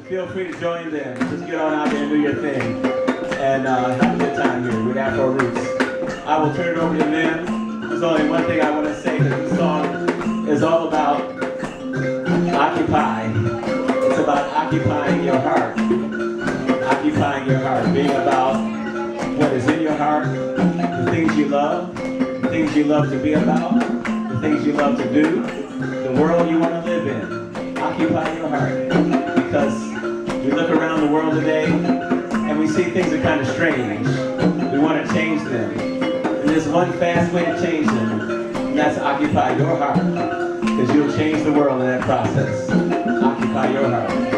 feel free to join them. Just get on out there and do your thing. And have a good time here with Afro Roots. I will turn it over to them. There's only one thing I want to say, because this song is all about occupy. It's about occupying your heart. Occupying your heart. Being about what is in your heart, the things you love to be about, the things you love to do, the world you want to live in. Occupy your heart. Because we look around the world today and we see things are kind of strange. We want to change them. And there's one fast way to change them, and that's occupy your heart. Because you'll change the world in that process. Occupy your heart.